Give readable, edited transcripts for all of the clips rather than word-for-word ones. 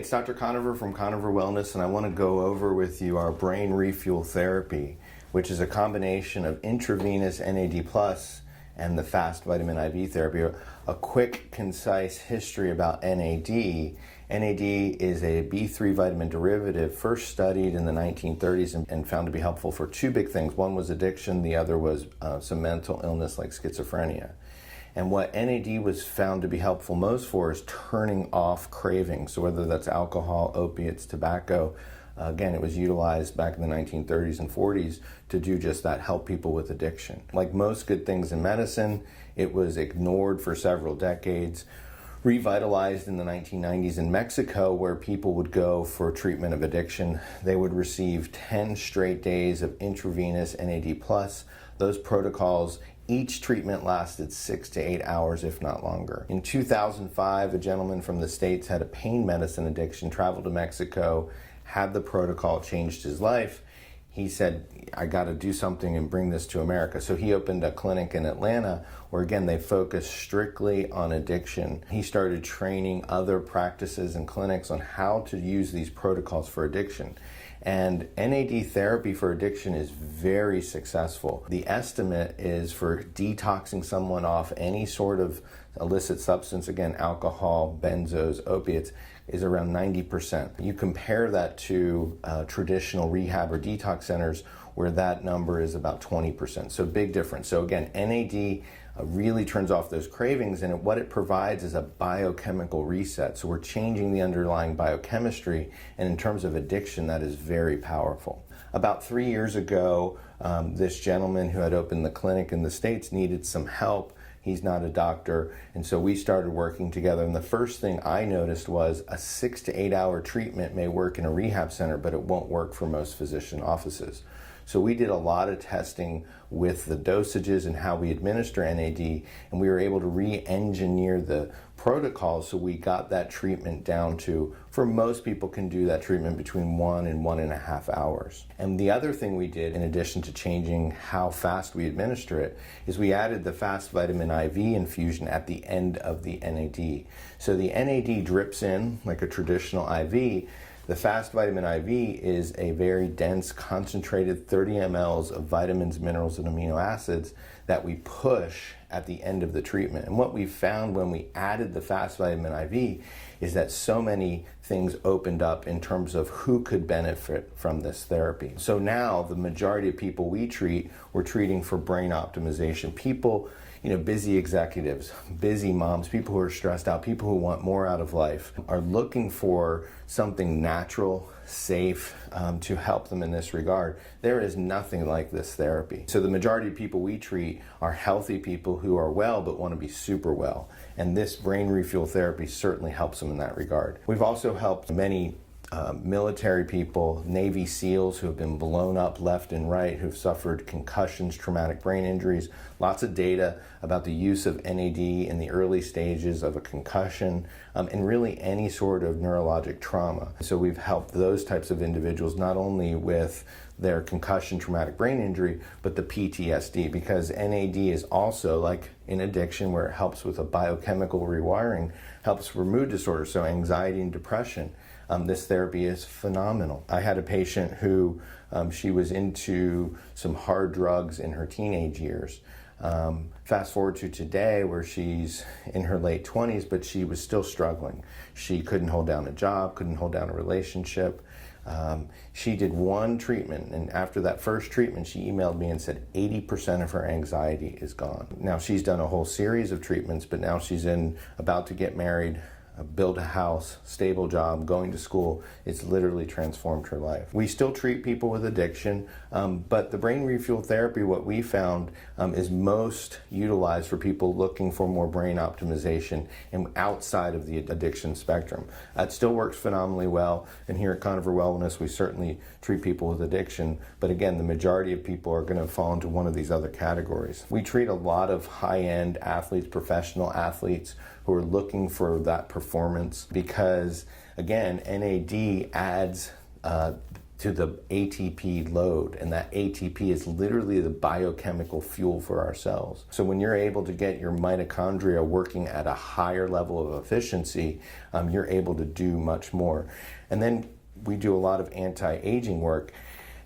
it's Dr. Conover from Conover Wellness, and I want to go over with you our brain refuel therapy, which is a combination of intravenous NAD plus and the fast vitamin IV therapy. A quick, concise history about NAD. NAD is a B3 vitamin derivative first studied in the 1930s and found to be helpful for two big things. One was addiction, the other was some mental illness like schizophrenia. And what NAD was found to be helpful most for is turning off cravings. So whether that's alcohol, opiates, tobacco, again, it was utilized back in the 1930s and 40s to do just that, help people with addiction. Like most good things in medicine, it was ignored for several decades, revitalized in the 1990s in Mexico, where people would go for treatment of addiction. They would receive 10 straight days of intravenous NAD+. Those protocols, each treatment lasted 6 to 8 hours, if not longer. In 2005, a gentleman from the States had a pain medicine addiction, traveled to Mexico, had the protocol, changed his life. He said, I got to do something and bring this to America. So he opened a clinic in Atlanta where, again, they focused strictly on addiction. He started training other practices and clinics on how to use these protocols for addiction. And NAD therapy for addiction is very successful. The estimate is for detoxing someone off any sort of illicit substance, again, alcohol, benzos, opiates, is around 90%. You compare that to traditional rehab or detox centers where that number is about 20%. So big difference. So again, NAD really turns off those cravings, and what it provides is a biochemical reset. So we're changing the underlying biochemistry, and in terms of addiction, that is very powerful. About 3 years ago, this gentleman who had opened the clinic in the States needed some help. He's not a doctor, and so we started working together. And the first thing I noticed was a 6 to 8 hour treatment may work in a rehab center, but it won't work for most physician offices. So we did a lot of testing with the dosages and how we administer NAD, and we were able to re-engineer the protocol so we got that treatment down to, for most people can do that treatment between 1 and 1.5 hours. And the other thing we did, in addition to changing how fast we administer it, is we added the fast vitamin IV infusion at the end of the NAD. So the NAD drips in like a traditional IV. The fast vitamin IV is a very dense, concentrated 30 mLs of vitamins, minerals, and amino acids that we push at the end of the treatment. And what we found when we added the fast vitamin IV is that so many things opened up in terms of who could benefit from this therapy. So now the majority of people we treat, we're treating for brain optimization. People, busy executives, busy moms, people who are stressed out, people who want more out of life, are looking for something natural, safe, to help them in this regard. There is nothing like this therapy. So the majority of people we treat are healthy people who are well but want to be super well. And this brain refuel therapy certainly helps them in that regard. We've also helped many military people, Navy SEALs who have been blown up left and right, who've suffered concussions, traumatic brain injuries. Lots of data about the use of NAD in the early stages of a concussion, and really any sort of neurologic trauma. So we've helped those types of individuals not only with their concussion, traumatic brain injury, but the PTSD, because NAD is also, like in addiction where it helps with a biochemical rewiring, helps for mood disorders, so anxiety and depression. This therapy is phenomenal. I had a patient who she was into some hard drugs in her teenage years. Fast forward to today where she's in her late 20s, but she was still struggling. She couldn't hold down a job, couldn't hold down a relationship. She did one treatment, and after that first treatment, she emailed me and said 80% of her anxiety is gone. Now she's done a whole series of treatments, but now she's about to get married, build a house, stable job, going to school. It's literally transformed her life. We still treat people with addiction, but the brain refuel therapy, what we found, is most utilized for people looking for more brain optimization and outside of the addiction spectrum. It still works phenomenally well, and here at Conover Wellness, we certainly treat people with addiction, but again, the majority of people are going to fall into one of these other categories. We treat a lot of high-end athletes, professional athletes, who are looking for that performance because, again, NAD adds to to the ATP load, and that ATP is literally the biochemical fuel for our cells. So when you're able to get your mitochondria working at a higher level of efficiency, you're able to do much more. And then we do a lot of anti-aging work.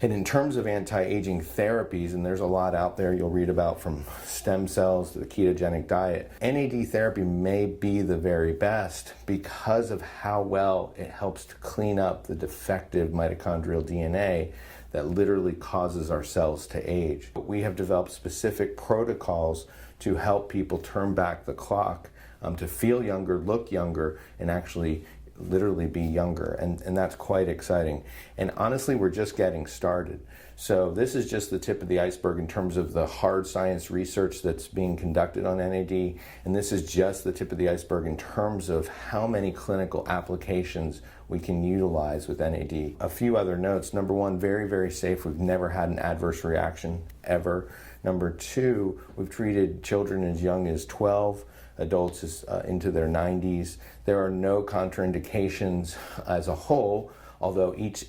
And in terms of anti-aging therapies, and there's a lot out there you'll read about, from stem cells to the ketogenic diet, NAD therapy may be the very best because of how well it helps to clean up the defective mitochondrial DNA that literally causes our cells to age. We have developed specific protocols to help people turn back the clock, to feel younger, look younger, and actually literally be younger, and that's quite exciting. And honestly, we're just getting started. So this is just the tip of the iceberg in terms of the hard science research that's being conducted on NAD, and this is just the tip of the iceberg in terms of how many clinical applications we can utilize with NAD. A few other notes. Number one, very, very safe. We've never had an adverse reaction, ever. Number two, we've treated children as young as 12, adults is into their 90s. There are no contraindications as a whole, although each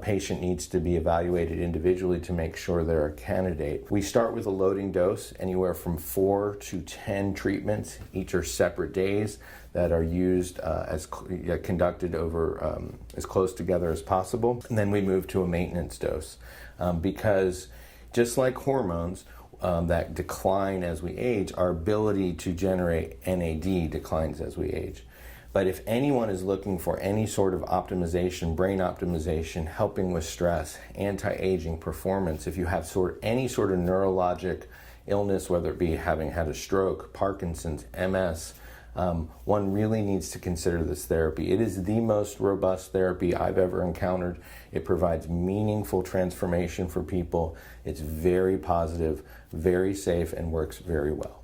patient needs to be evaluated individually to make sure they're a candidate. We start with a loading dose, anywhere from 4 to 10 treatments. Each are separate days that are used conducted over as close together as possible. And then we move to a maintenance dose because just like hormones, that decline as we age, our ability to generate NAD declines as we age. But if anyone is looking for any sort of optimization, brain optimization, helping with stress, anti-aging, performance, if you have any sort of neurologic illness, whether it be having had a stroke, Parkinson's, MS, one really needs to consider this therapy. It is the most robust therapy I've ever encountered. It provides meaningful transformation for people. It's very positive, very safe, and works very well.